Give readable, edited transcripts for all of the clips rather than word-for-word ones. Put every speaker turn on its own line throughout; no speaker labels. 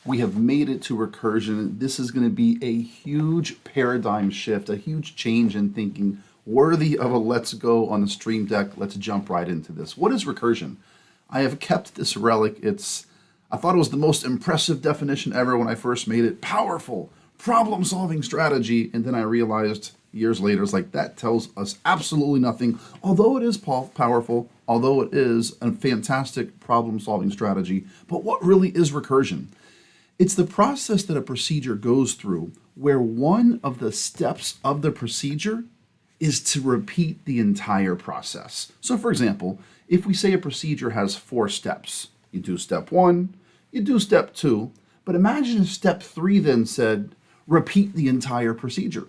We have made it to recursion. This is going to be a huge paradigm shift, a huge change in thinking, worthy of a let's go on the stream deck. Let's jump right into this. What is recursion? I have kept this relic. I thought it was the most impressive definition ever when I first made it. Powerful, problem-solving strategy. And then I realized years later, it's like, that tells us absolutely nothing. Although it is powerful, although it is a fantastic problem-solving strategy, but what really is recursion? It's the process that a procedure goes through where one of the steps of the procedure is to repeat the entire process. So for example, if we say a procedure has 4 steps, you do step 1, you do step 2, but imagine if step 3 then said, repeat the entire procedure.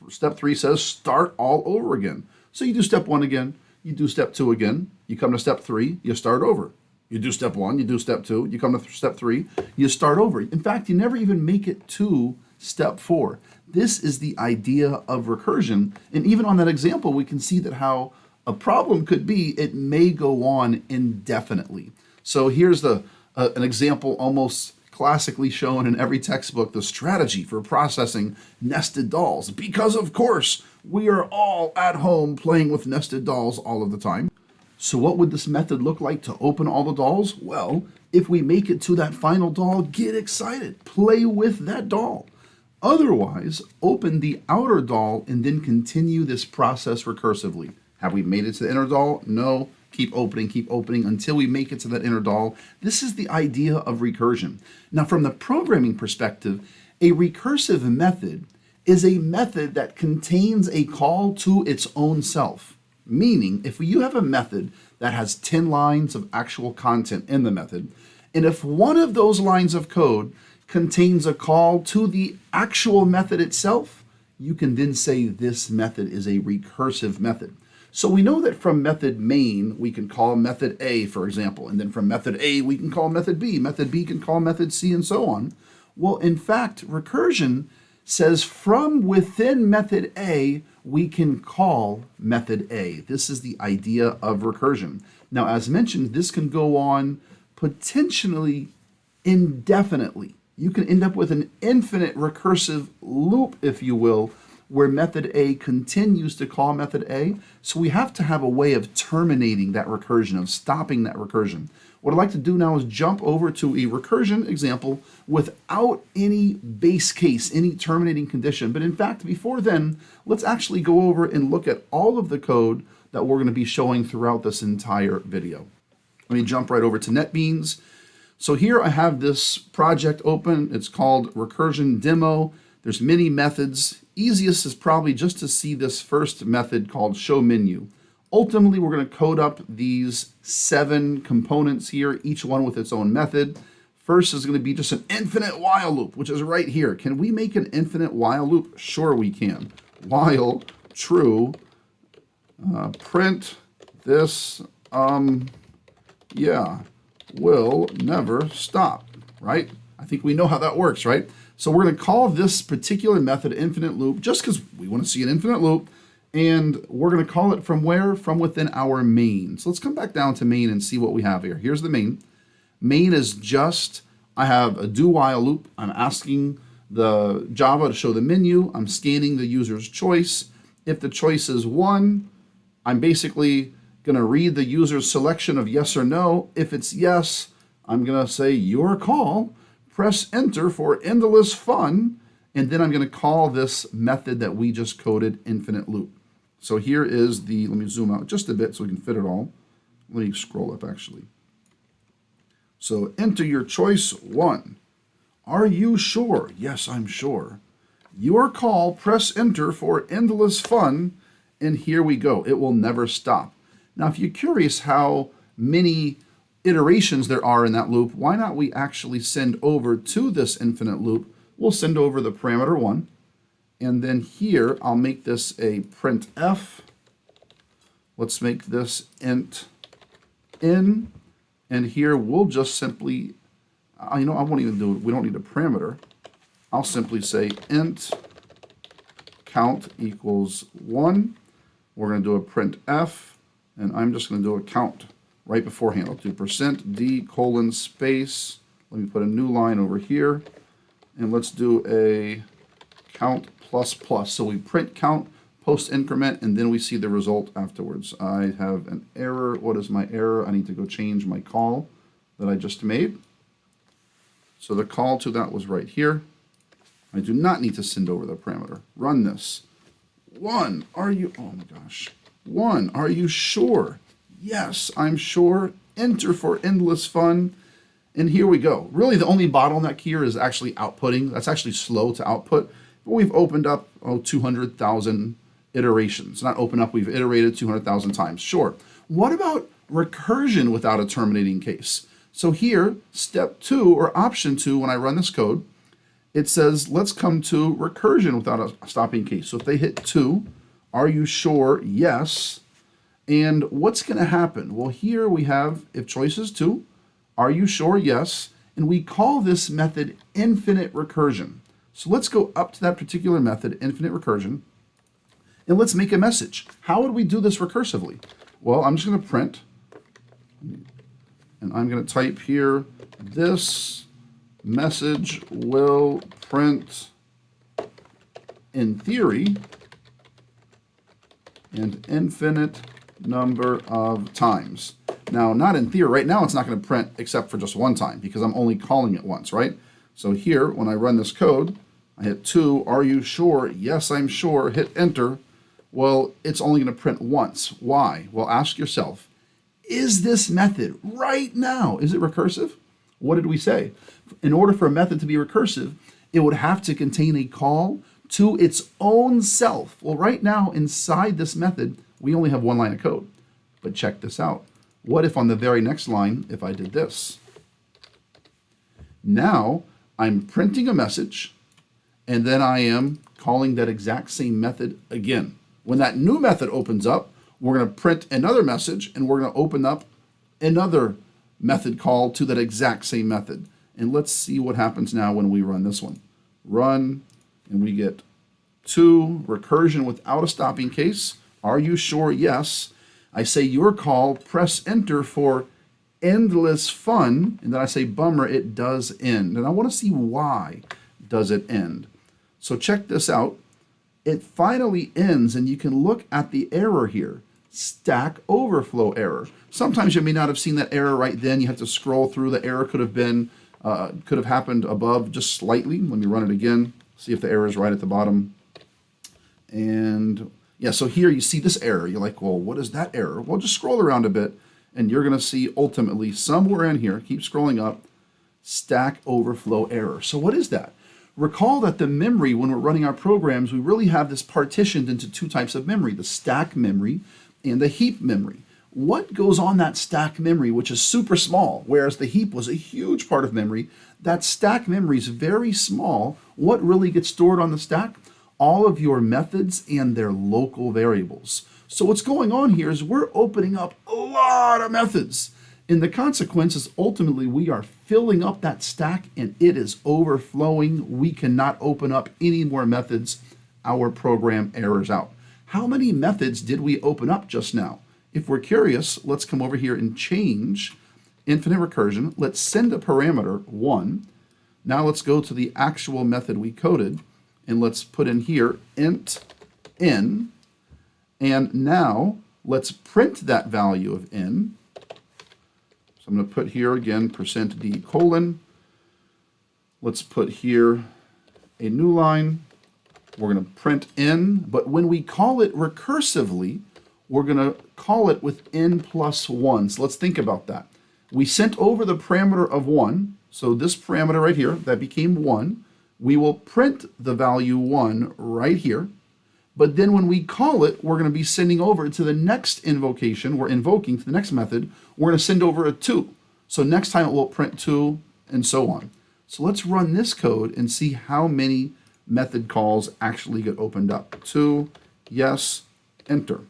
Step 3 says, start all over again. So you do step 1 again, you do step 2 again, you come to step 3, you start over. You do step 1, you do step 2, you come to step 3, you start over. In fact, you never even make it to step 4. This is the idea of recursion. And even on that example, we can see that how a problem could be, it may go on indefinitely. So here's an example almost classically shown in every textbook, the strategy for processing nested dolls. Because of course, we are all at home playing with nested dolls all of the time. So what would this method look like to open all the dolls? Well, if we make it to that final doll, get excited, play with that doll. Otherwise, open the outer doll and then continue this process recursively. Have we made it to the inner doll? No. Keep opening until we make it to that inner doll. This is the idea of recursion. Now, from the programming perspective, a recursive method is a method that contains a call to its own self. Meaning, if you have a method that has 10 lines of actual content in the method, and if one of those lines of code contains a call to the actual method itself, you can then say this method is a recursive method. So we know that from method main, we can call method A, for example, and then from method A, we can call method B can call method C, and so on. Well, in fact, recursion says from within method A, we can call method A. This is the idea of recursion. Now, as mentioned, this can go on potentially indefinitely. You can end up with an infinite recursive loop, if you will, where method A continues to call method A. So we have to have a way of terminating that recursion, of stopping that recursion. What I'd like to do now is jump over to a recursion example without any base case, any terminating condition. But in fact, before then, let's actually go over and look at all of the code that we're going to be showing throughout this entire video. Let me jump right over to NetBeans. So here I have this project open. It's called Recursion Demo. There's many methods. Easiest is probably just to see this first method called show menu. Ultimately, we're going to code up these 7 components here, each one with its own method. First is going to be just an infinite while loop, which is right here. Can we make an infinite while loop? Sure we can. While true, print this, will never stop, right? I think we know how that works, right? So we're going to call this particular method infinite loop just because we want to see an infinite loop. And we're going to call it from where? From within our main. So let's come back down to main and see what we have here. Here's the main. Main is just, I have a do while loop. I'm asking the Java to show the menu. I'm scanning the user's choice. If the choice is 1, I'm basically going to read the user's selection of yes or no. If it's yes, I'm going to say your call. Press enter for endless fun. And then I'm going to call this method that we just coded infinite loop. So here is let me zoom out just a bit so we can fit it all. Let me scroll up actually. So enter your choice 1. Are you sure? Yes, I'm sure. Your call, press enter for endless fun. And here we go. It will never stop. Now, if you're curious how many iterations there are in that loop, why not we actually send over to this infinite loop? We'll send over the parameter 1. And then here, I'll make this a printf. Let's make this int in. And here, we'll just simply, I won't even do it. We don't need a parameter. I'll simply say int count equals 1. We're going to do a printf. And I'm just going to do a count right beforehand. I'll do %d:\space Let me put a new line over here, and let's do a count plus plus. So we print count, post increment, and then we see the result afterwards. I have an error. What is my error? I need to go change my call that I just made. So the call to that was right here. I do not need to send over the parameter. Run this. Oh my gosh. 1, are you sure? Yes, I'm sure. Enter for endless fun. And here we go. Really, the only bottleneck here is actually outputting. That's actually slow to output. But we've opened up 200,000 iterations. Not open up, we've iterated 200,000 times. Sure. What about recursion without a terminating case? So here, step 2 or option 2, when I run this code, it says, let's come to recursion without a stopping case. So if they hit 2, are you sure? Yes. And what's going to happen? Well, here we have, if choice is 2, are you sure? Yes. And we call this method infinite recursion. So let's go up to that particular method, infinite recursion, and let's make a message. How would we do this recursively? Well, I'm just going to print, and I'm going to type here, this message will print in theory an infinite number of times. Now, not in theory. Right now, it's not going to print except for just one time because I'm only calling it once, right? So here, when I run this code, I hit 2. Are you sure? Yes, I'm sure. Hit enter. Well, it's only going to print once. Why? Well, ask yourself, is this method right now, is it recursive? What did we say? In order for a method to be recursive, it would have to contain a call to its own self. Well, right now, inside this method, we only have one line of code. But check this out. What if on the very next line, if I did this? Now, I'm printing a message, and then I am calling that exact same method again. When that new method opens up, we're going to print another message, and we're going to open up another method call to that exact same method. And let's see what happens now when we run this one. Run, and we get 2, recursion without a stopping case. Are you sure? Yes. I say your call, press enter for endless fun, and then I say bummer, it does end. And I want to see why does it end. So check this out. It finally ends, and you can look at the error here, Stack Overflow error. Sometimes you may not have seen that error right then. You have to scroll through. The error could have happened above just slightly. Let me run it again, see if the error is right at the bottom. And yeah, so here you see this error. You're like, well, what is that error? Well, just scroll around a bit, and you're going to see ultimately somewhere in here, keep scrolling up, Stack Overflow error. So what is that? Recall that the memory, when we're running our programs, we really have this partitioned into 2 types of memory, the stack memory and the heap memory. What goes on that stack memory, which is super small, whereas the heap was a huge part of memory? That stack memory is very small. What really gets stored on the stack? All of your methods and their local variables. So what's going on here is we're opening up a lot of methods. And the consequence is ultimately we are filling up that stack and it is overflowing. We cannot open up any more methods. Our program errors out. How many methods did we open up just now? If we're curious, let's come over here and change infinite recursion. Let's send a parameter 1. Now let's go to the actual method we coded and let's put in here int n. And now let's print that value of n. So I'm going to put here again %d colon. Let's put here a new line. We're going to print n, but when we call it recursively, we're going to call it with n plus 1. So let's think about that. We sent over the parameter of 1. So this parameter right here, that became 1. We will print the value 1 right here. But then when we call it, we're going to be sending over to the next invocation. We're invoking to the next method. We're going to send over a 2. So next time it will print 2 and so on. So let's run this code and see how many method calls actually get opened up. 2, yes, enter.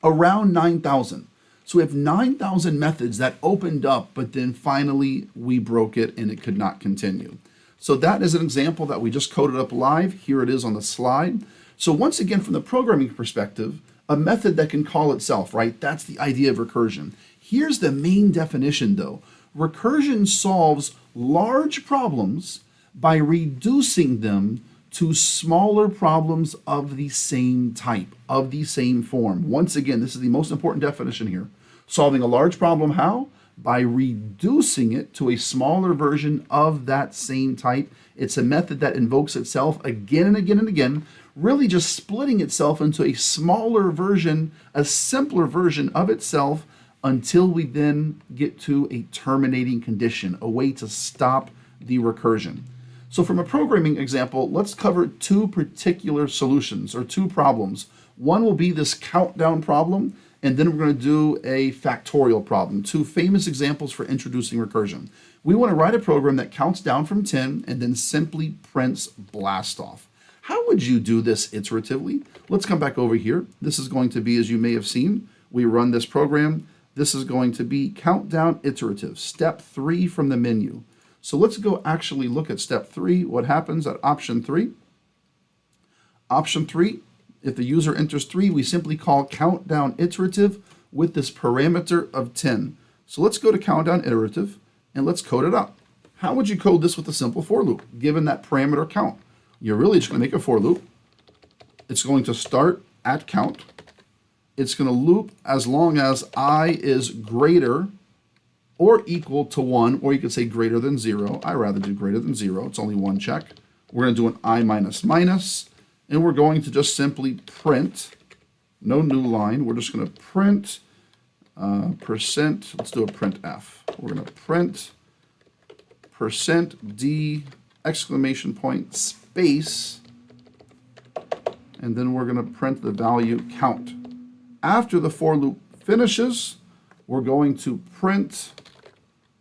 Around 9,000. So we have 9,000 methods that opened up, but then finally we broke it and it could not continue. So that is an example that we just coded up live. Here it is on the slide. So once again, from the programming perspective, a method that can call itself, right? That's the idea of recursion. Here's the main definition though. Recursion solves large problems by reducing them to smaller problems of the same type, of the same form. Once again, this is the most important definition here. Solving a large problem, how? By reducing it to a smaller version of that same type. It's a method that invokes itself again and again and again, really just splitting itself into a smaller version, a simpler version of itself, until we then get to a terminating condition, a way to stop the recursion. So from a programming example, let's cover two particular solutions or two problems. One will be this countdown problem, and then we're going to do a factorial problem, two famous examples for introducing recursion. We want to write a program that counts down from 10 and then simply prints blast off. How would you do this iteratively? Let's come back over here. This is going to be, as you may have seen, we run this program. This is going to be countdown iterative, step 3 from the menu. So let's go actually look at step 3. What happens at option 3? Option 3, if the user enters 3, we simply call countdown iterative with this parameter of 10. So let's go to countdown iterative and let's code it up. How would you code this with a simple for loop, given that parameter count? You're really just going to make a for loop. It's going to start at count. It's going to loop as long as I is greater or equal to 1, or you could say greater than 0. I rather do greater than 0. It's only one check. We're going to do an I minus minus, and we're going to just simply print, no new line. We're just going to print percent. Let's do a print F. We're going to print percent %d exclamation point space, and then we're going to print the value count. After the for loop finishes, we're going to print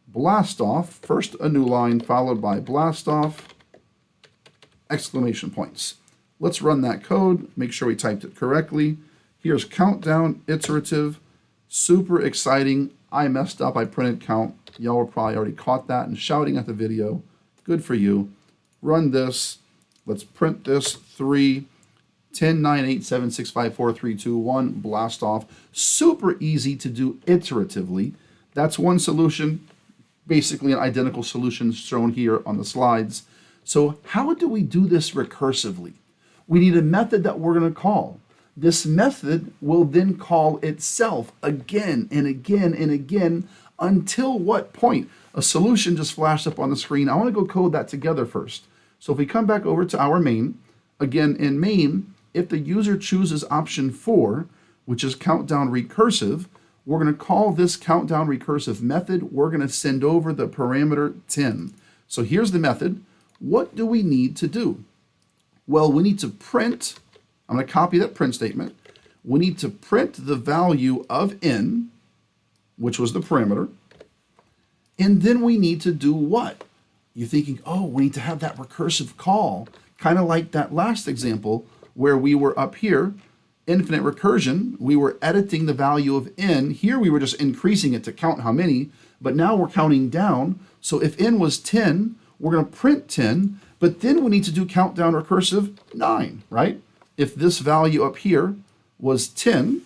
blast off, first a new line followed by blast off, exclamation points. Let's run that code, make sure we typed it correctly. Here's countdown iterative, super exciting. I messed up, I printed count. Y'all were probably already caught that and shouting at the video. Good for you. Run this. Let's print this 3, 10, 9, 8, 7, 6, 5, 4, 3, 2, 1, blast off. Super easy to do iteratively. That's one solution, basically an identical solution shown here on the slides. So how do we do this recursively? We need a method that we're going to call. This method will then call itself again and again and again until what point? A solution just flashed up on the screen. I want to go code that together first. So if we come back over to our main, again in main, if the user chooses option 4, which is countdown recursive, we're going to call this countdown recursive method. We're going to send over the parameter 10. So here's the method. What do we need to do? Well, we need to print, I'm going to copy that print statement. We need to print the value of n, which was the parameter. And then we need to do what? You're thinking, oh, we need to have that recursive call, kind of like that last example where we were up here, infinite recursion, we were editing the value of n. Here we were just increasing it to count how many, but now we're counting down. So if n was 10, we're going to print 10, but then we need to do countdown recursive 9, right? If this value up here was 10,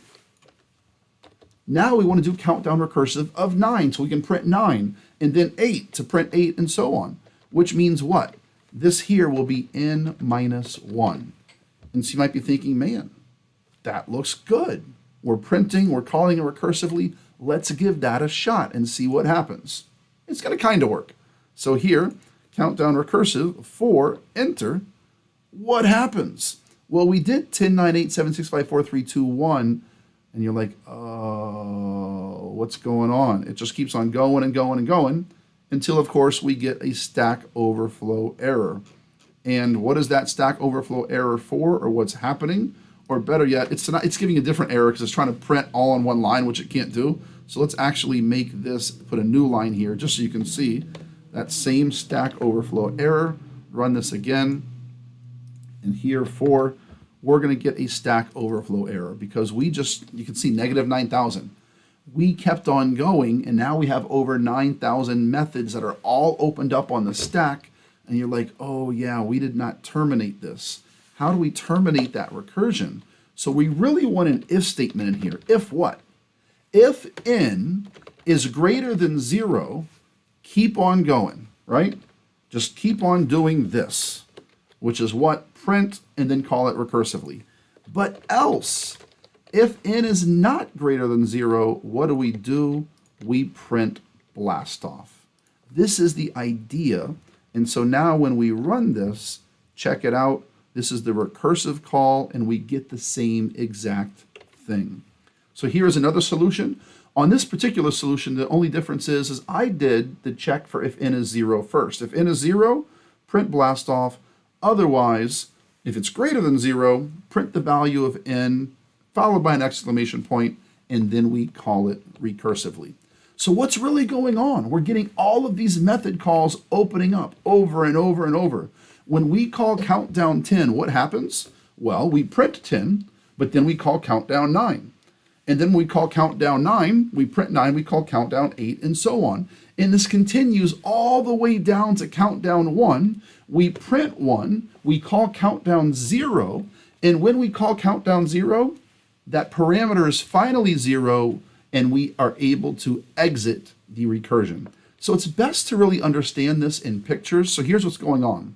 now we want to do countdown recursive of 9, so we can print 9, and then 8 to print 8, and so on, which means what? This here will be n minus 1. And so you might be thinking, man, that looks good. We're printing, we're calling it recursively. Let's give that a shot and see what happens. It's going to kind of work. So here, countdown recursive 4, enter. What happens? Well, we did 10, 9, 8, 7, 6, 5, 4, 3, 2, 1. And you're like, oh, what's going on? It just keeps on going and going and going until, of course, we get a Stack Overflow error. And what is that Stack Overflow error for, or what's happening? Or better yet, it's giving a different error because it's trying to print all on one line, which it can't do. So let's actually make this, put a new line here just so you can see that same Stack Overflow error. Run this again. And here for, we're going to get a Stack Overflow error because you can see negative 9,000. We kept on going, and now we have over 9,000 methods that are all opened up on the stack. And you're like, oh yeah, we did not terminate this. How do we terminate that recursion? So we really want an if statement in here. If what? If n is greater than 0, keep on going, right? Just keep on doing this, which is what? Print and then call it recursively. But else, if n is not greater than 0, what do? We print blast off. This is the idea. And so now when we run this, check it out. This is the recursive call, and we get the same exact thing. So here is another solution. On this particular solution, the only difference is I did the check for if n is 0 first. If n is 0, print blast off. Otherwise, if it's greater than 0, print the value of n, followed by an exclamation point, and then we call it recursively. So what's really going on? We're getting all of these method calls opening up over and over and over. When we call countdown 10, what happens? Well, we print 10, but then we call countdown 9. And then we call countdown 9, we print 9, we call countdown 8, and so on. And this continues all the way down to countdown 1. We print 1, we call countdown 0, and when we call countdown 0, that parameter is finally 0, and we are able to exit the recursion. So it's best to really understand this in pictures. So here's what's going on.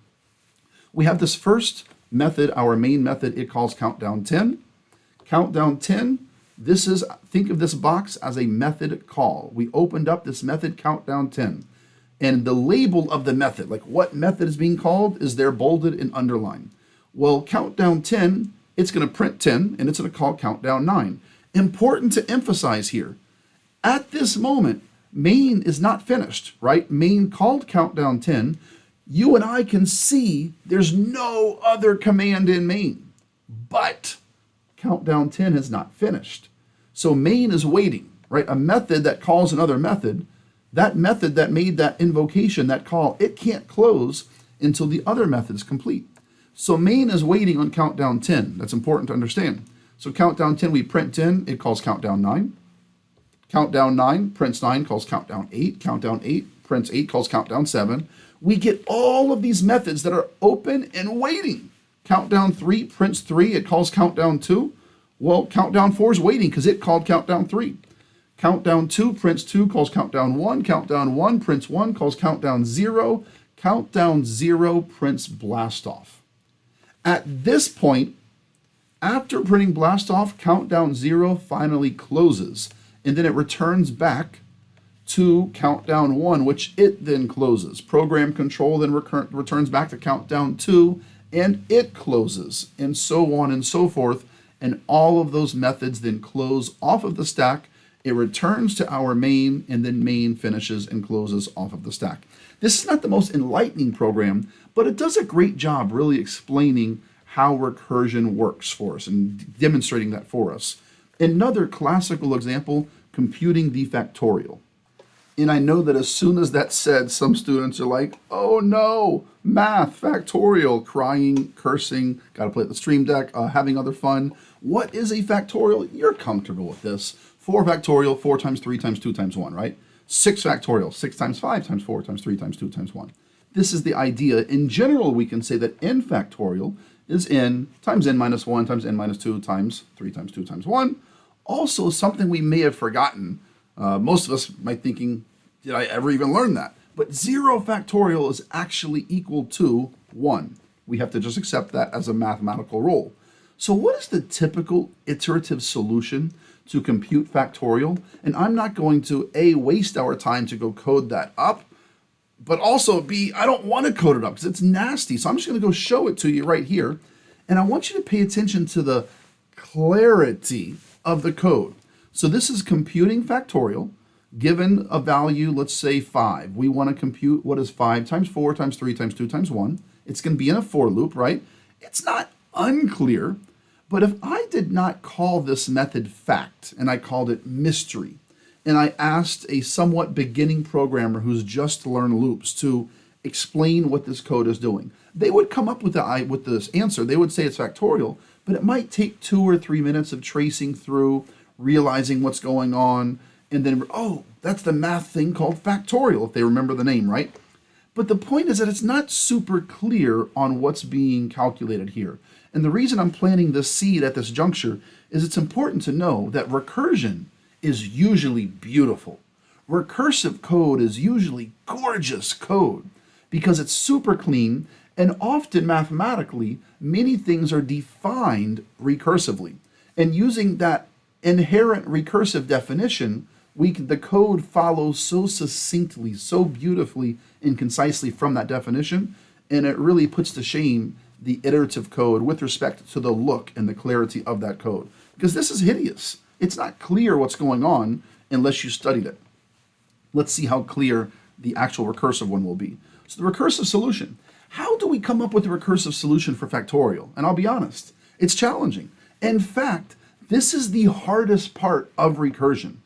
We have this first method, our main method, it calls countdown 10. Countdown 10, think of this box as a method call. We opened up this method countdown 10. And the label of the method, like what method is being called, is there bolded and underlined. Well, countdown 10, it's going to print 10, and it's going to call countdown 9. Important to emphasize here, at this moment, main is not finished, right? Main called countdown 10. You and I can see there's no other command in main, but countdown 10 is not finished. So main is waiting, right? A method that calls another method, that method that made that invocation, that call, it can't close until the other method is complete. So main is waiting on countdown 10. That's important to understand. So countdown 10, we print 10, it calls countdown 9. Countdown 9 prints 9, calls countdown 8. Countdown 8 prints 8, calls countdown 7. We get all of these methods that are open and waiting. Countdown 3 prints 3, it calls countdown 2. Well, countdown 4 is waiting because it called countdown 3. Countdown 2 prints 2, calls countdown 1. Countdown 1 prints 1, calls countdown 0. Countdown 0 prints blast off. At this point, after printing blast off, countdown 0 finally closes, and then it returns back to countdown 1, which it then closes. Program control then returns back to countdown 2, and it closes, and so on and so forth. And all of those methods then close off of the stack. It returns to our main, and then main finishes and closes off of the stack. This is not the most enlightening program, but it does a great job really explaining how recursion works for us and demonstrating that for us. Another classical example, computing the factorial. And I know that as soon as that's said, some students are like, oh no, math, factorial, crying, cursing, got to play at the Stream Deck, having other fun. What is a factorial? You're comfortable with this. 4 factorial, 4 times 3 times 2 times 1, right? 6 factorial, 6 times 5 times 4 times 3 times 2 times 1. This is the idea. In general, we can say that n factorial is n times n minus 1 times n minus 2 times 3 times 2 times 1. Also, something we may have forgotten. Most of us might thinking, did I ever even learn that? But 0 factorial is actually equal to 1. We have to just accept that as a mathematical rule. So what is the typical iterative solution to compute factorial? And I'm not going to A, waste our time to go code that up, but also B, I don't want to code it up because it's nasty. So I'm just going to go show it to you right here. And I want you to pay attention to the clarity of the code. So this is computing factorial. Given a value, let's say 5. We want to compute what is 5 times 4 times 3 times 2 times 1. It's going to be in a for loop, right? It's not unclear, but if I did not call this method fact and I called it mystery, and I asked a somewhat beginning programmer who's just learned loops to explain what this code is doing, they would come up with this answer. They would say it's factorial, but it might take 2 or 3 minutes of tracing through, realizing what's going on, and then, oh, that's the math thing called factorial, if they remember the name, right? But the point is that it's not super clear on what's being calculated here. And the reason I'm planting this seed at this juncture is it's important to know that recursion is usually beautiful. Recursive code is usually gorgeous code because it's super clean, and often mathematically, many things are defined recursively. And using that inherent recursive definition, the code follows so succinctly, so beautifully and concisely from that definition, and it really puts to shame the iterative code with respect to the look and the clarity of that code. Because this is hideous. It's not clear what's going on unless you studied it. Let's see how clear the actual recursive one will be. So the recursive solution. How do we come up with a recursive solution for factorial? And I'll be honest, it's challenging. In fact, this is the hardest part of recursion.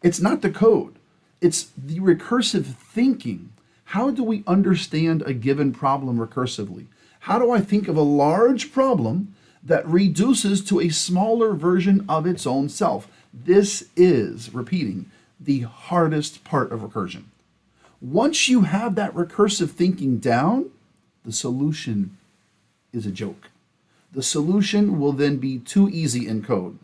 It's not the code, it's the recursive thinking. How do we understand a given problem recursively? How do I think of a large problem that reduces to a smaller version of its own self? This is, repeating, the hardest part of recursion. Once you have that recursive thinking down, the solution is a joke. The solution will then be too easy in code.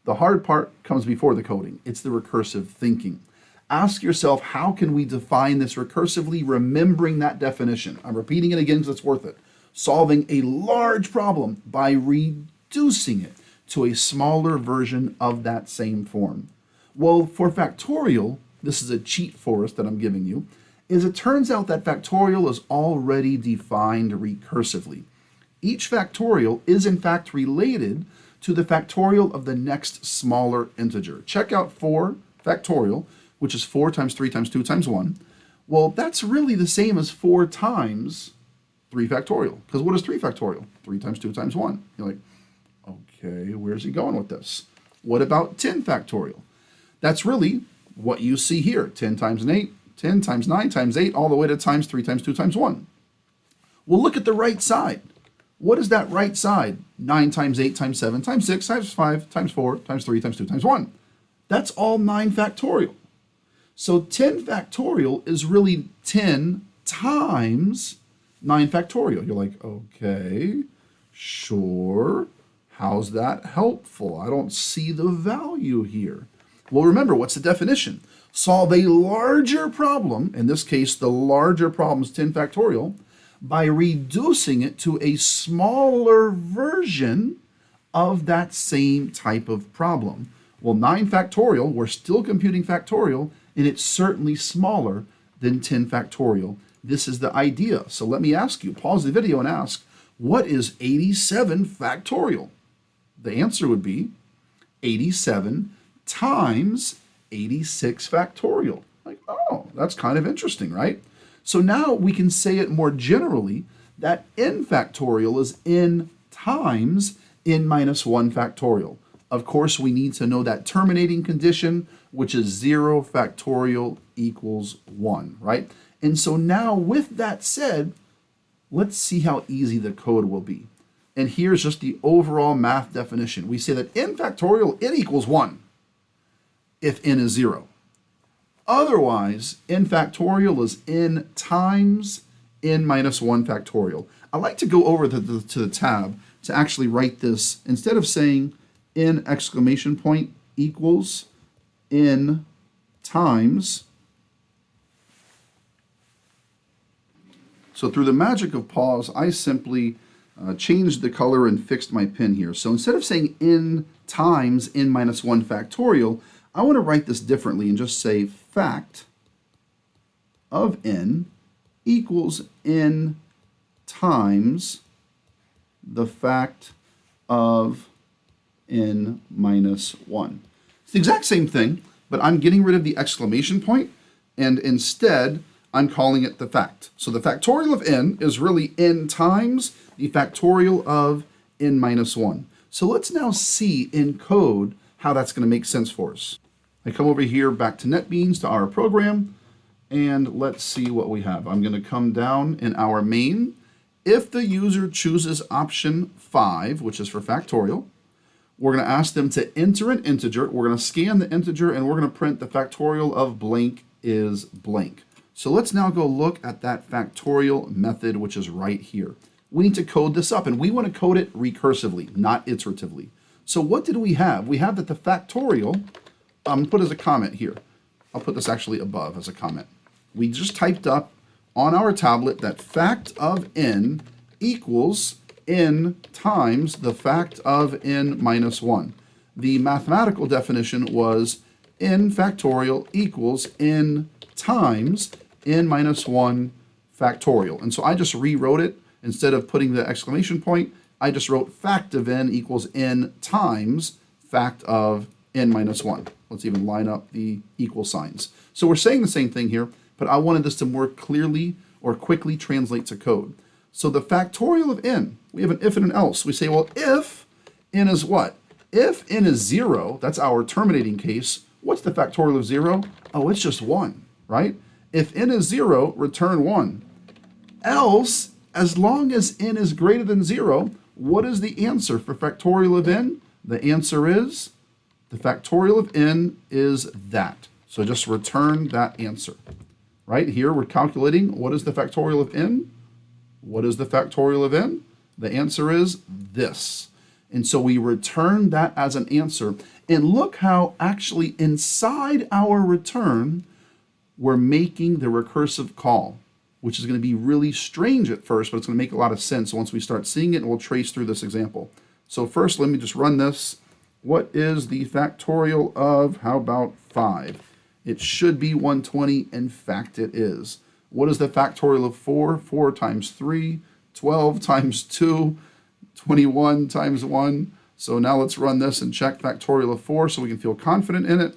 The hard part comes before the coding. It's the recursive thinking. Ask yourself, how can we define this recursively, remembering that definition? I'm repeating it again because it's worth it. Solving a large problem by reducing it to a smaller version of that same form. Well, for factorial, this is a cheat for us that I'm giving you, is it turns out that factorial is already defined recursively. Each factorial is in fact related to the factorial of the next smaller integer. Check out 4 factorial, which is 4 times 3 times 2 times 1. Well, that's really the same as 4 times 3 factorial. Because what is 3 factorial? 3 times 2 times 1. You're like, okay, where's he going with this? What about 10 factorial? That's really what you see here. 10 times 8, 10 times 9 times 8, all the way to times 3 times 2 times 1. Well, look at the right side. What is that right side? 9 times 8 times 7 times 6 times 5 times 4 times 3 times 2 times 1. That's all 9 factorial. So 10 factorial is really 10 times 9 factorial. You're like, okay, sure. How's that helpful? I don't see the value here. Well, remember, what's the definition? Solve a larger problem, in this case, the larger problem is 10 factorial, by reducing it to a smaller version of that same type of problem. Well, 9 factorial, we're still computing factorial, and it's certainly smaller than 10 factorial. This is the idea. So let me ask you, pause the video and ask, what is 87 factorial? The answer would be 87 times 86 factorial. Like, oh, that's kind of interesting, right? So now we can say it more generally that n factorial is n times n minus 1 factorial. Of course, we need to know that terminating condition, which is 0 factorial equals 1, right? And so now with that said, let's see how easy the code will be. And here's just the overall math definition. We say that n factorial, it equals 1 if n is 0. Otherwise, n factorial is n times n minus 1 factorial. I like to go over to the tab to actually write this. Instead of saying n exclamation point equals n times. So through the magic of pause, I simply changed the color and fixed my pen here. So instead of saying n times n minus 1 factorial, I want to write this differently and just say fact of n equals n times the fact of n minus 1. It's the exact same thing, but I'm getting rid of the exclamation point, and instead I'm calling it the fact. So the factorial of n is really n times the factorial of n minus 1. So let's now see in code how that's going to make sense for us. I come over here back to NetBeans to our program, and let's see what we have. I'm going to come down in our main. If the user chooses option 5, which is for factorial, we're going to ask them to enter an integer. We're going to scan the integer, and we're going to print the factorial of blank is blank. So let's now go look at that factorial method, which is right here. We need to code this up, and we want to code it recursively, not iteratively. So what did we have? We have that the factorial, put as a comment here, I'll put this actually above as a comment. We just typed up on our tablet that fact of n equals n times the fact of n minus 1. The mathematical definition was n factorial equals n times n minus 1 factorial. And so I just rewrote it. Instead of putting the exclamation point, I just wrote fact of n equals n times fact of n minus 1. Let's even line up the equal signs. So we're saying the same thing here, but I wanted this to more clearly or quickly translate to code. So the factorial of n, we have an if and an else. We say, well, if n is what? If n is 0, that's our terminating case, what's the factorial of 0? Oh, it's just 1, right? If n is 0, return 1. Else, as long as n is greater than 0, what is the answer for factorial of n? The answer is, the factorial of n is that. So just return that answer. Right here, we're calculating what is the factorial of n? What is the factorial of n? The answer is this. And so we return that as an answer. And look how actually inside our return, we're making the recursive call, which is going to be really strange at first, but it's going to make a lot of sense once we start seeing it, and we'll trace through this example. So first, let me just run this. What is the factorial of, how about 5? It should be 120. In fact, it is. What is the factorial of 4? 4 times 3, 12 times 2, 21 times 1. So now let's run this and check factorial of 4 so we can feel confident in it.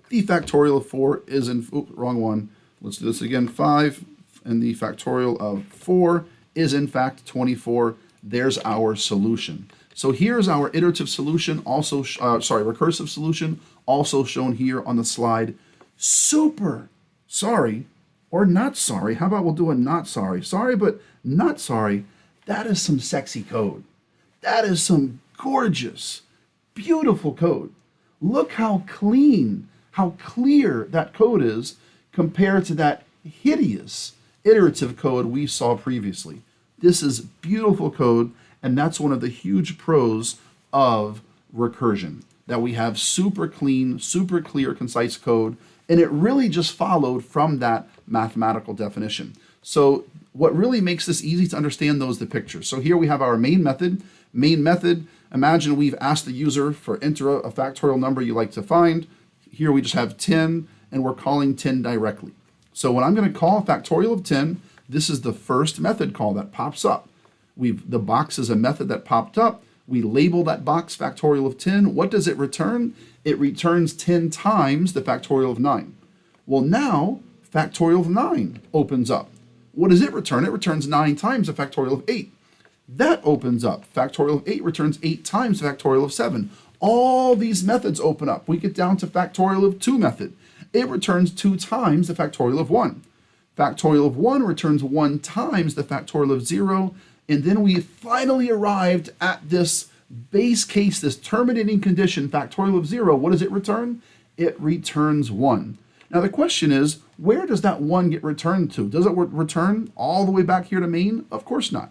The factorial of 4 is in, oops, wrong one. Let's do this again, 5. And the factorial of 4 is in fact 24. There's our solution. So here's our iterative solution, also, recursive solution, also shown here on the slide. Super sorry, or not sorry. How about we'll do a not sorry? Sorry, but not sorry. That is some sexy code. That is some gorgeous, beautiful code. Look how clean, how clear that code is compared to that hideous iterative code we saw previously. This is beautiful code, and that's one of the huge pros of recursion, that we have super clean, super clear, concise code, and it really just followed from that mathematical definition. So what really makes this easy to understand, though, is the picture. So here we have our main method. Main method, imagine we've asked the user for enter a factorial number you like to find. Here we just have 10, and we're calling 10 directly. So when I'm going to call a factorial of 10, this is the first method call that pops up. The box is a method that popped up. We label that box factorial of 10. What does it return? It returns 10 times the factorial of 9. Well, now factorial of 9 opens up. What does it return? It returns 9 times the factorial of 8. That opens up. Factorial of 8 returns 8 times the factorial of 7. All these methods open up. We get down to factorial of 2 method. It returns 2 times the factorial of 1. Factorial of 1 returns 1 times the factorial of 0. And then we finally arrived at this base case, this terminating condition, factorial of 0. What does it return? It returns 1. Now the question is, where does that 1 get returned to? Does it return all the way back here to main? Of course not.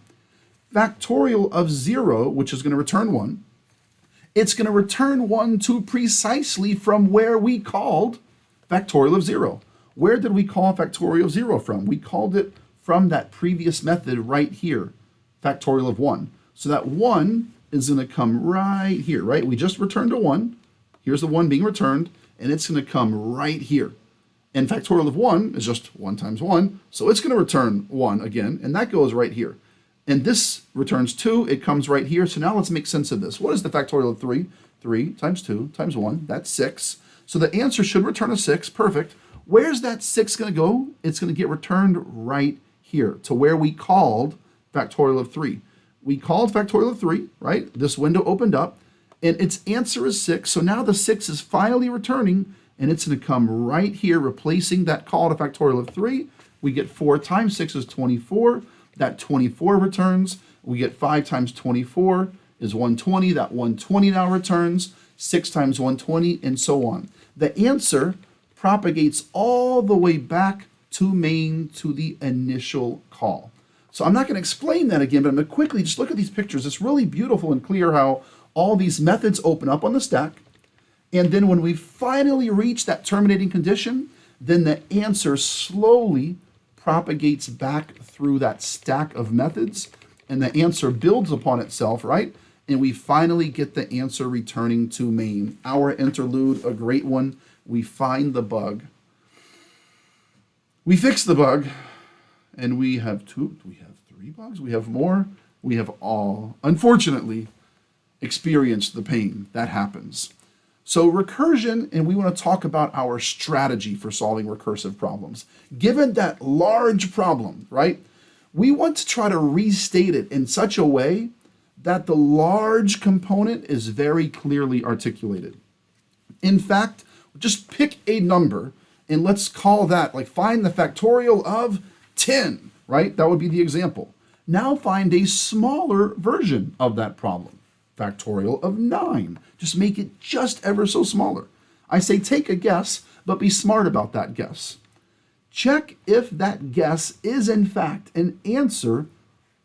Factorial of 0, which is going to return 1, it's going to return 1 to precisely from where we called factorial of 0. Where did we call factorial of 0 from? We called it from that previous method right here, factorial of 1. So that 1 is going to come right here, right? We just returned a 1. Here's the 1 being returned, and it's going to come right here. And factorial of 1 is just 1 times 1, so it's going to return 1 again, and that goes right here. And this returns 2, it comes right here. So now let's make sense of this. What is the factorial of 3? 3 times 2 times 1, that's 6. So the answer should return a 6, perfect. Where's that 6 going to go? It's going to get returned right here to where we called factorial of 3. We called factorial of 3, right? This window opened up, and its answer is 6. So now the 6 is finally returning, and it's going to come right here, replacing that call to factorial of 3. We get 4 times 6 is 24. That 24 returns. We get 5 times 24 is 120. That 120 now returns. 6 times 120, and so on. The answer propagates all the way back to main to the initial call. So I'm not going to explain that again, but I'm going to quickly just look at these pictures. It's really beautiful and clear how all these methods open up on the stack. And then when we finally reach that terminating condition, then the answer slowly propagates back through that stack of methods, and the answer builds upon itself, right? And we finally get the answer returning to main. Our interlude, a great one. We find the bug. We fix the bug, and we have we have 3 bugs? We have more? We have all, unfortunately, experienced the pain. That happens. So recursion, and we want to talk about our strategy for solving recursive problems. Given that large problem, right, we want to try to restate it in such a way that the large component is very clearly articulated. In fact, just pick a number and let's call that, like, find the factorial of 10, right? That would be the example. Now find a smaller version of that problem. Factorial of 9. Just make it just ever so smaller. I say take a guess, but be smart about that guess. Check if that guess is in fact an answer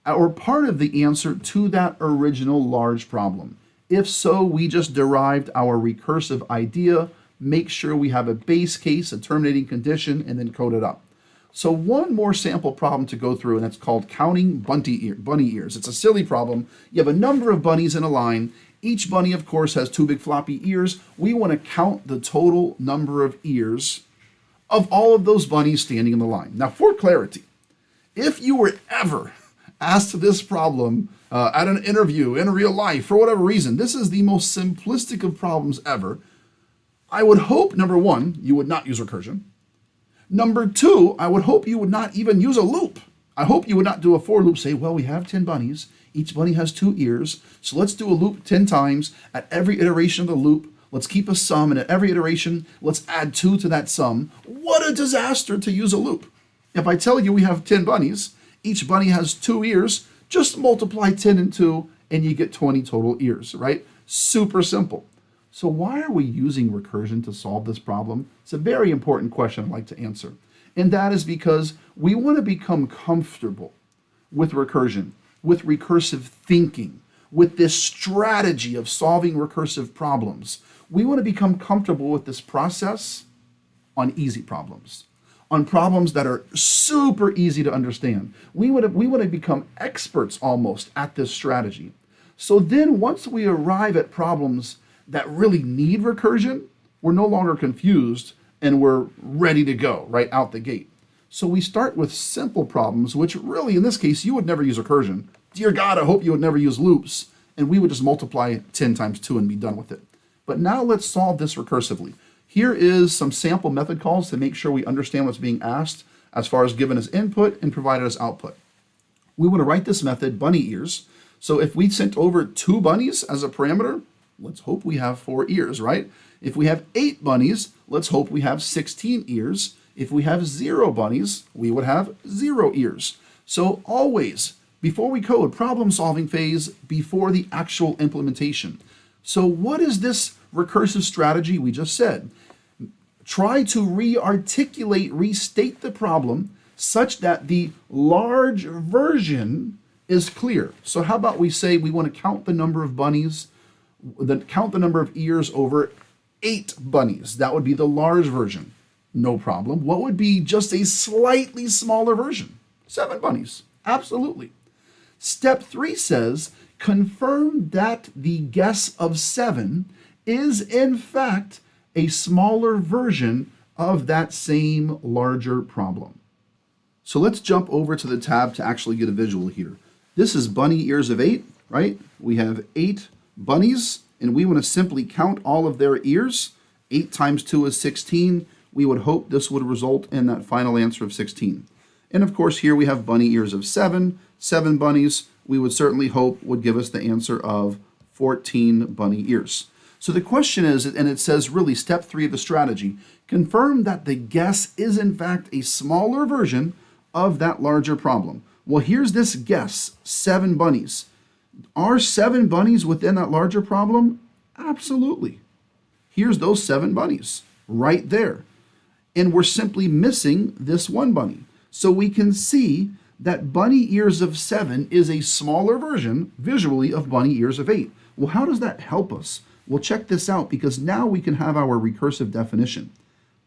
or part of the answer to that original large problem. If so, we just derived our recursive idea. Make sure we have a base case, a terminating condition, and then code it up. So one more sample problem to go through, and that's called counting bunny ears. It's a silly problem. You have a number of bunnies in a line. Each bunny, of course, has 2 big floppy ears. We want to count the total number of ears of all of those bunnies standing in the line. Now, for clarity, if you were ever asked this problem at an interview in real life, for whatever reason, this is the most simplistic of problems ever. I would hope, number 1, you would not use recursion. Number 2, I would hope you would not even use a loop. I hope you would not do a for loop, say, well, we have 10 bunnies. Each bunny has 2 ears. So let's do a loop 10 times. At every iteration of the loop, let's keep a sum. And at every iteration, let's add 2 to that sum. What a disaster to use a loop. If I tell you we have 10 bunnies, each bunny has 2 ears, just multiply 10 and 2, and you get 20 total ears, right? Super simple. So why are we using recursion to solve this problem? It's a very important question I'd like to answer. And that is because we want to become comfortable with recursion, with recursive thinking, with this strategy of solving recursive problems. We want to become comfortable with this process on easy problems, on problems that are super easy to understand. We want to become experts almost at this strategy. So then once we arrive at problems that really need recursion, we're no longer confused and we're ready to go right out the gate. So we start with simple problems, which really, in this case, you would never use recursion. Dear God, I hope you would never use loops. And we would just multiply 10 times 2 and be done with it. But now let's solve this recursively. Here is some sample method calls to make sure we understand what's being asked as far as given as input and provided as output. We want to write this method bunny ears. So if we sent over 2 bunnies as a parameter, let's hope we have 4 ears, right? If we have 8 bunnies, let's hope we have 16 ears. If we have 0 bunnies, we would have 0 ears. So always, before we code, problem solving phase before the actual implementation. So what is this recursive strategy we just said? Try to re-articulate, restate the problem such that the large version is clear. So how about we say we want to count the number of bunnies, count the number of ears over 8 bunnies. That would be the large version. No problem. What would be just a slightly smaller version? 7 bunnies. Absolutely. Step 3 says, confirm that the guess of 7 is in fact a smaller version of that same larger problem. So let's jump over to the tab to actually get a visual here. This is bunny ears of 8, right? We have 8 bunnies, and we want to simply count all of their ears. 8 times 2 is 16. We would hope this would result in that final answer of 16. And of course, here we have bunny ears of 7. 7 bunnies, we would certainly hope would give us the answer of 14 bunny ears. So the question is, and it says really step 3 of the strategy, confirm that the guess is in fact a smaller version of that larger problem. Well, here's this guess, 7 bunnies. Are 7 bunnies within that larger problem? Absolutely. Here's those 7 bunnies right there. And we're simply missing this 1 bunny. So we can see that bunny ears of 7 is a smaller version visually of bunny ears of 8. Well, how does that help us? Well, check this out, because now we can have our recursive definition.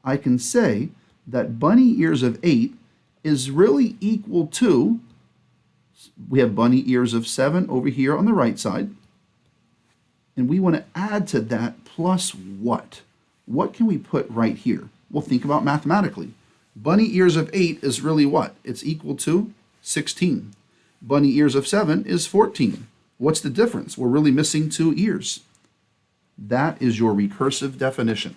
I can say that bunny ears of 8 is really equal to, we have bunny ears of 7 over here on the right side, and we want to add to that plus what? What can we put right here? Well, think about mathematically. Bunny ears of 8 is really what? It's equal to 16. Bunny ears of 7 is 14. What's the difference? We're really missing 2 ears. That is your recursive definition.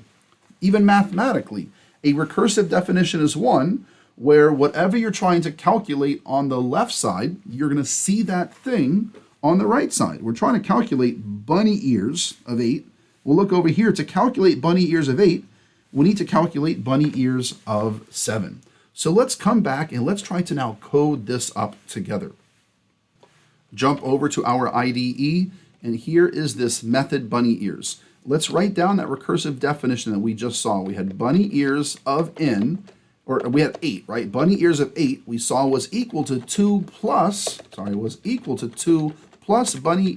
Even mathematically, a recursive definition is one where whatever you're trying to calculate on the left side, you're going to see that thing on the right side. We're trying to calculate bunny ears of 8. We'll look over here. To calculate bunny ears of 8, we need to calculate bunny ears of 7. So let's come back and let's try to now code this up together. Jump over to our IDE, and here is this method bunny ears. Let's write down that recursive definition that we just saw. We had bunny ears of n, or we had 8, right? Bunny ears of 8 we saw was equal to 2 plus bunny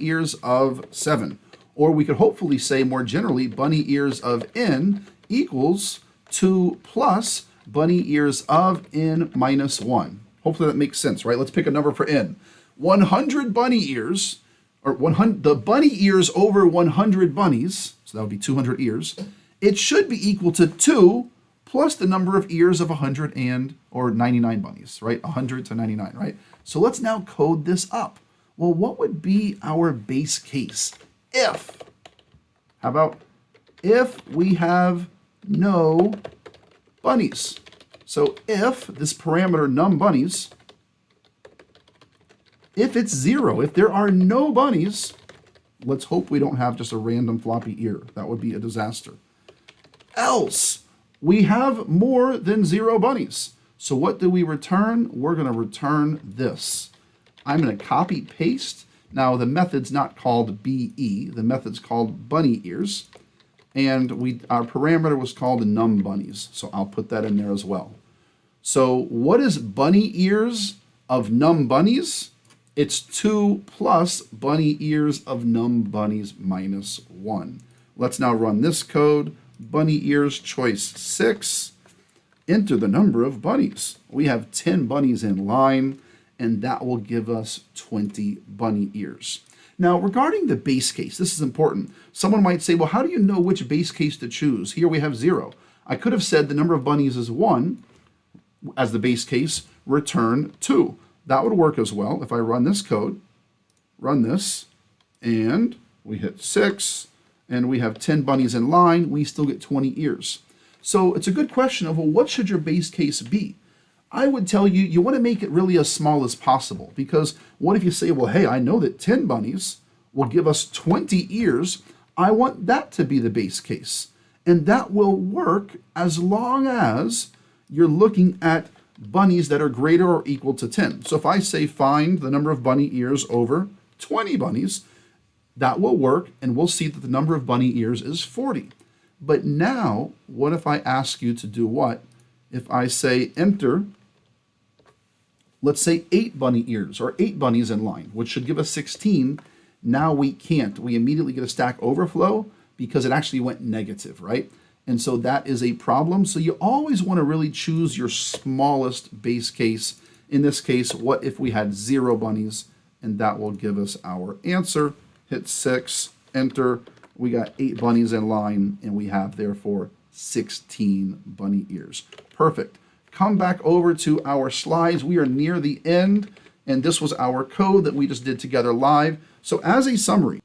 ears of 7. Or we could hopefully say more generally, bunny ears of n equals 2 plus bunny ears of n minus 1. Hopefully that makes sense, right? Let's pick a number for n. 100 bunny ears, or 100, the bunny ears over 100 bunnies, so that would be 200 ears, it should be equal to 2 plus the number of ears of 100 or 99 bunnies, right? 100 to 99, right? So let's now code this up. Well, what would be our base case if, how about if we have no bunnies? So if this parameter num bunnies, if it's 0, if there are no bunnies, let's hope we don't have just a random floppy ear. That would be a disaster. Else, we have more than 0 bunnies. So what do we return? We're going to return this. I'm going to copy paste. Now the method's not called BE. The method's called bunny ears. And our parameter was called num bunnies. So I'll put that in there as well. So what is bunny ears of num bunnies? It's 2 plus bunny ears of num bunnies minus 1. Let's now run this code. Bunny ears choice 6. Enter the number of bunnies. We have 10 bunnies in line, and that will give us 20 bunny ears. Now, regarding the base case, this is important. Someone might say, well, how do you know which base case to choose? Here we have 0. I could have said the number of bunnies is 1 as the base case, return 2. That would work as well. If I run this code, run this, and we hit 6, and we have 10 bunnies in line, we still get 20 ears. So it's a good question of, well, what should your base case be? I would tell you, you want to make it really as small as possible, because what if you say, well, hey, I know that 10 bunnies will give us 20 ears. I want that to be the base case. And that will work as long as you're looking at bunnies that are greater or equal to 10. So if I say find the number of bunny ears over 20 bunnies, that will work, and we'll see that the number of bunny ears is 40. But now, what if I ask you to do what? If I say enter, let's say 8 bunny ears, or 8 bunnies in line, which should give us 16. Now we can't. We immediately get a Stack Overflow because it actually went negative, right? And so that is a problem. So you always want to really choose your smallest base case. In this case, what if we had 0 bunnies? And that will give us our answer. Hit 6, enter. We got 8 bunnies in line, and we have therefore 16 bunny ears. Perfect. Come back over to our slides. We are near the end, and this was our code that we just did together live. So as a summary,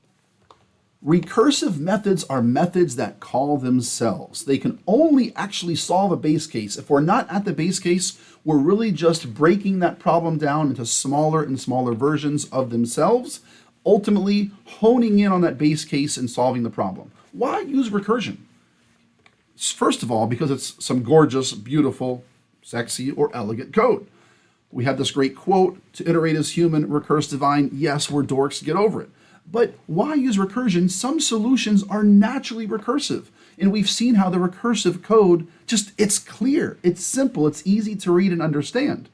recursive methods are methods that call themselves. They can only actually solve a base case. If we're not at the base case, we're really just breaking that problem down into smaller and smaller versions of themselves, ultimately honing in on that base case and solving the problem. Why use recursion? First of all, because it's some gorgeous, beautiful, sexy, or elegant code. We have this great quote, to iterate is human, recurse divine. Yes, we're dorks, get over it. But why use recursion? Some solutions are naturally recursive. And we've seen how the recursive code, it's clear, it's simple, it's easy to read and understand.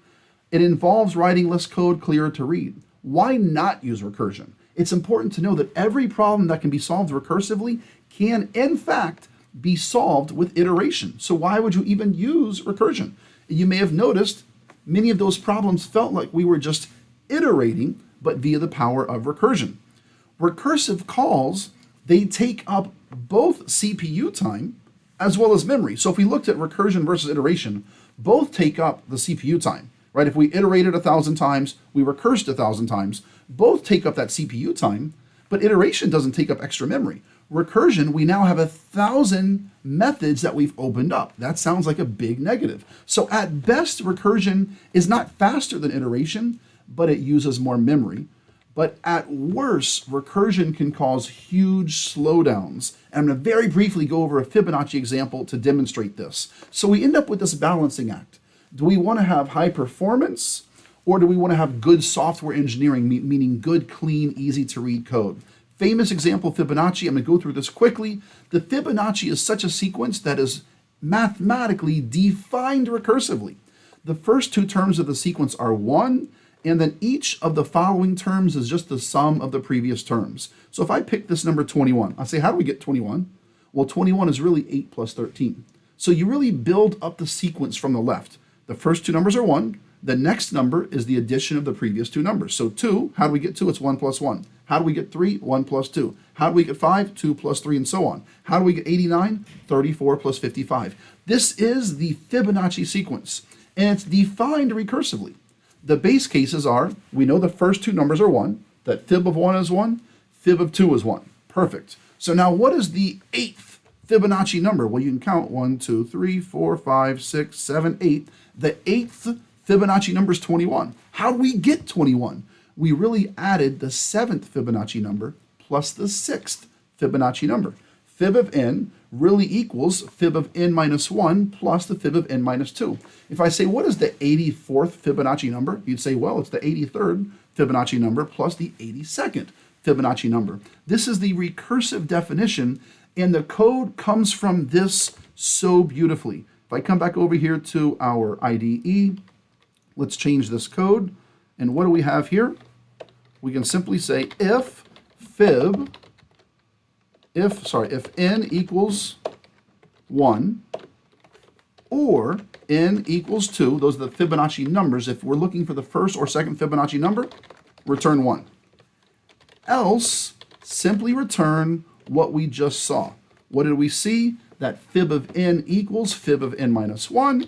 It involves writing less code, clearer to read. Why not use recursion? It's important to know that every problem that can be solved recursively can, in fact, be solved with iteration. So why would you even use recursion? You may have noticed many of those problems felt like we were just iterating, but via the power of recursion. Recursive calls, they take up both CPU time as well as memory. So if we looked at recursion versus iteration, both take up the CPU time, right? If we iterated 1,000 times, we recursed 1,000 times, both take up that CPU time, but iteration doesn't take up extra memory. Recursion, we now have 1,000 methods that we've opened up. That sounds like a big negative. So at best, recursion is not faster than iteration, but it uses more memory. But at worst, recursion can cause huge slowdowns. And I'm going to very briefly go over a Fibonacci example to demonstrate this. So we end up with this balancing act. Do we want to have high performance, or do we want to have good software engineering, meaning good, clean, easy to read code? Famous example, Fibonacci. I'm going to go through this quickly. The Fibonacci is such a sequence that is mathematically defined recursively. The first two terms of the sequence are 1, and then each of the following terms is just the sum of the previous terms. So if I pick this number 21, I say, how do we get 21? Well, 21 is really 8 plus 13. So you really build up the sequence from the left. The first two numbers are 1. The next number is the addition of the previous two numbers. So 2, how do we get 2? It's 1 plus 1. How do we get 3? 1 plus 2. How do we get 5? 2 plus 3, and so on. How do we get 89? 34 plus 55. This is the Fibonacci sequence, and it's defined recursively. The base cases are, we know the first two numbers are 1, that fib of 1 is 1, fib of 2 is 1. Perfect. So now what is the 8th Fibonacci number? Well, you can count 1, 2, 3, 4, 5, 6, 7, 8. The 8th Fibonacci number is 21. How do we get 21? We really added the 7th Fibonacci number plus the 6th Fibonacci number. Fib of n really equals fib of n minus 1 plus the fib of n minus 2. If I say, what is the 84th Fibonacci number? You'd say, well, it's the 83rd Fibonacci number plus the 82nd Fibonacci number. This is the recursive definition, and the code comes from this so beautifully. If I come back over here to our IDE, let's change this code. And what do we have here? We can simply say if n equals 1 or n equals 2, those are the Fibonacci numbers. If we're looking for the first or second Fibonacci number, return 1. Else, simply return what we just saw. What did we see? That fib of n equals fib of n minus 1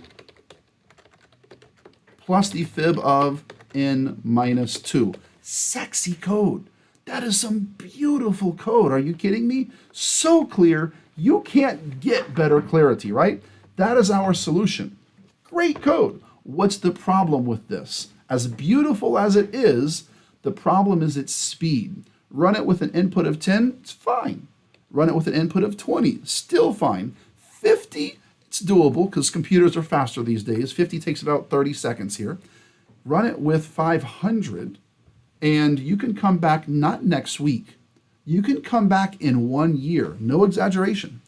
plus the fib of n minus 2. Sexy code. That is some beautiful code. Are you kidding me? So clear, you can't get better clarity, right? That is our solution. Great code. What's the problem with this? As beautiful as it is, the problem is its speed. Run it with an input of 10, it's fine. Run it with an input of 20, still fine. 50, it's doable because computers are faster these days. 50 takes about 30 seconds here. Run it with 500, and you can come back not next week. You can come back in 1 year, no exaggeration.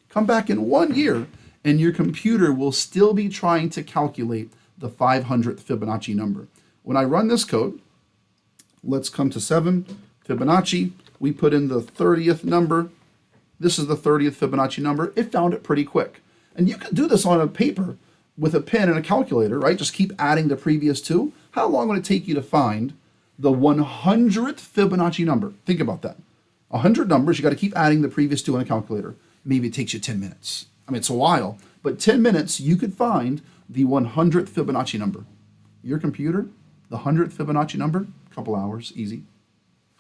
Come back in 1 year, and your computer will still be trying to calculate the 500th Fibonacci number. When I run this code, let's come to 7, Fibonacci. We put in the 30th number. This is the 30th Fibonacci number. It found it pretty quick. And you can do this on a paper with a pen and a calculator, right? Just keep adding the previous two. How long would it take you to find the 100th Fibonacci number? Think about that. 100 numbers, you got to keep adding the previous two on a calculator. Maybe it takes you 10 minutes. I mean, it's a while, but 10 minutes, you could find the 100th Fibonacci number. Your computer, the 100th Fibonacci number, a couple hours, easy.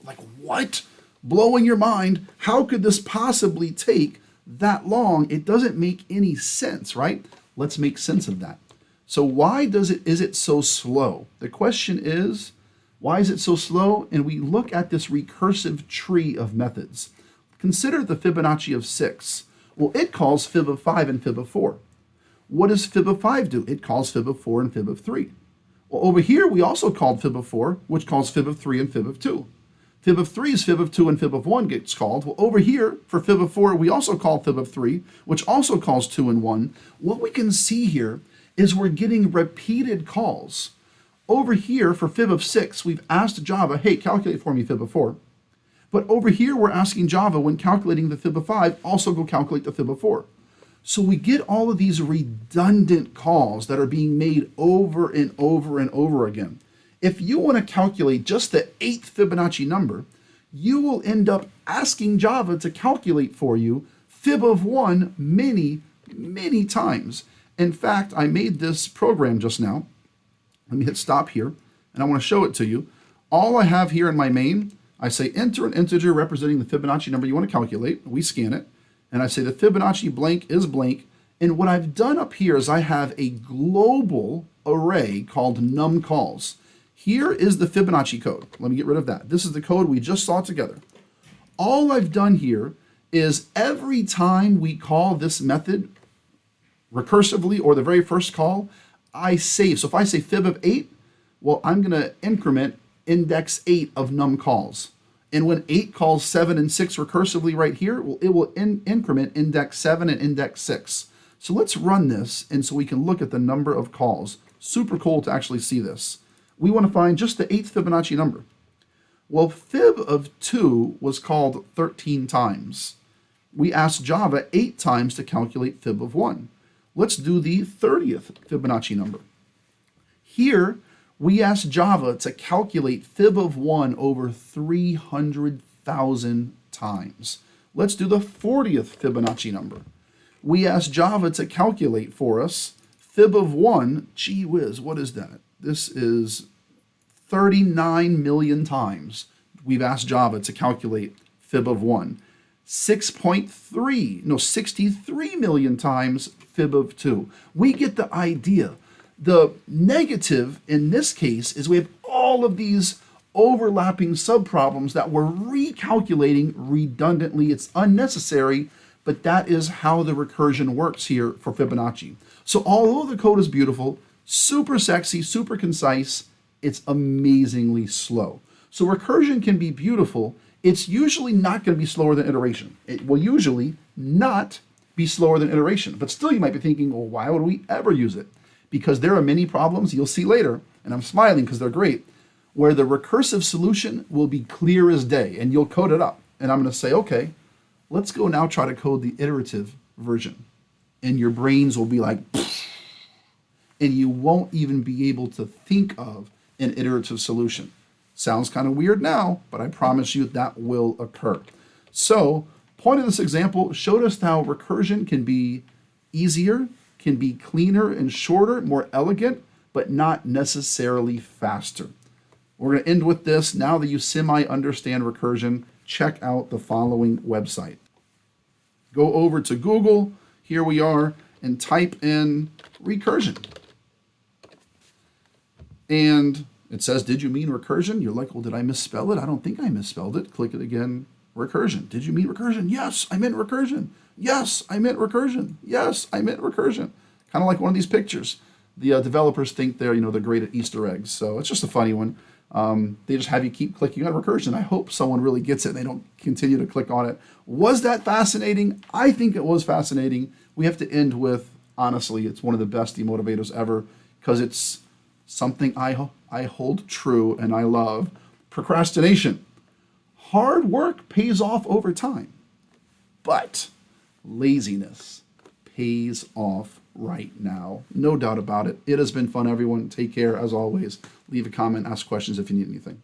Like, what? Blowing your mind. How could this possibly take that long? It doesn't make any sense, right? Let's make sense of that. So why is it so slow? The question is, why is it so slow? And we look at this recursive tree of methods. Consider the Fibonacci of 6. Well, it calls fib of 5 and fib of 4. What does fib of 5 do? It calls fib of 4 and fib of 3. Well, over here, we also called fib of 4, which calls fib of 3 and fib of 2. Fib of 3 is fib of 2 and fib of 1 gets called. Well, over here, for fib of 4, we also call fib of 3, which also calls 2 and 1. What we can see here is we're getting repeated calls. Over here, for fib of 6, we've asked Java, hey, calculate for me fib of 4. But over here, we're asking Java, when calculating the fib of 5, also go calculate the fib of 4. So we get all of these redundant calls that are being made over and over and over again. If you want to calculate just the 8th Fibonacci number, you will end up asking Java to calculate for you fib of 1 many, many times. In fact, I made this program just now. Let me hit stop here, and I want to show it to you. All I have here in my main, I say enter an integer representing the Fibonacci number you want to calculate. We scan it, and I say the Fibonacci blank is blank. And what I've done up here is I have a global array called num calls. Here is the Fibonacci code. Let me get rid of that. This is the code we just saw together. All I've done here is every time we call this method recursively, or the very first call, I save. So if I say fib of 8, well, I'm going to increment index 8 of num calls. And when 8 calls 7 and 6 recursively right here, well, it will increment index 7 and index 6. So let's run this, and so we can look at the number of calls. Super cool to actually see this. We want to find just the 8th Fibonacci number. Well, fib of 2 was called 13 times. We asked Java 8 times to calculate fib of 1. Let's do the 30th Fibonacci number. Here, we asked Java to calculate fib of 1 over 300,000 times. Let's do the 40th Fibonacci number. We asked Java to calculate for us fib of 1, gee whiz, what is that? This is 39 million times we've asked Java to calculate fib of 1. 63 million times fib of 2. We get the idea. The negative in this case is we have all of these overlapping subproblems that we're recalculating redundantly. It's unnecessary, but that is how the recursion works here for Fibonacci. So although the code is beautiful, super sexy, super concise, it's amazingly slow. So recursion can be beautiful. It's usually not going to be slower than iteration. It will usually not be slower than iteration. But still, you might be thinking, well, why would we ever use it? Because there are many problems you'll see later, and I'm smiling because they're great, where the recursive solution will be clear as day, and you'll code it up. And I'm going to say, okay, let's go now try to code the iterative version. And your brains will be like, and you won't even be able to think of an iterative solution. Sounds kind of weird now, but I promise you that will occur. So, point of this example showed us how recursion can be easier, can be cleaner and shorter, more elegant, but not necessarily faster. We're going to end with this. Now that you semi-understand recursion, check out the following website. Go over to Google, here we are, and type in recursion. And it says, did you mean recursion? You're like, well, did I misspell it? I don't think I misspelled it. Click it again, recursion. Did you mean recursion? Yes, I meant recursion. Yes, I meant recursion. Yes, I meant recursion. Kind of like one of these pictures. The developers think they're great at Easter eggs. So it's just a funny one. They just have you keep clicking on recursion. I hope someone really gets it and they don't continue to click on it. Was that fascinating? I think it was fascinating. We have to end with, honestly, it's one of the best demotivators ever because it's something I hold true and I love. Procrastination. Hard work pays off over time, but laziness pays off right now. No doubt about it. It has been fun, everyone. Take care as always. Leave a comment, ask questions if you need anything.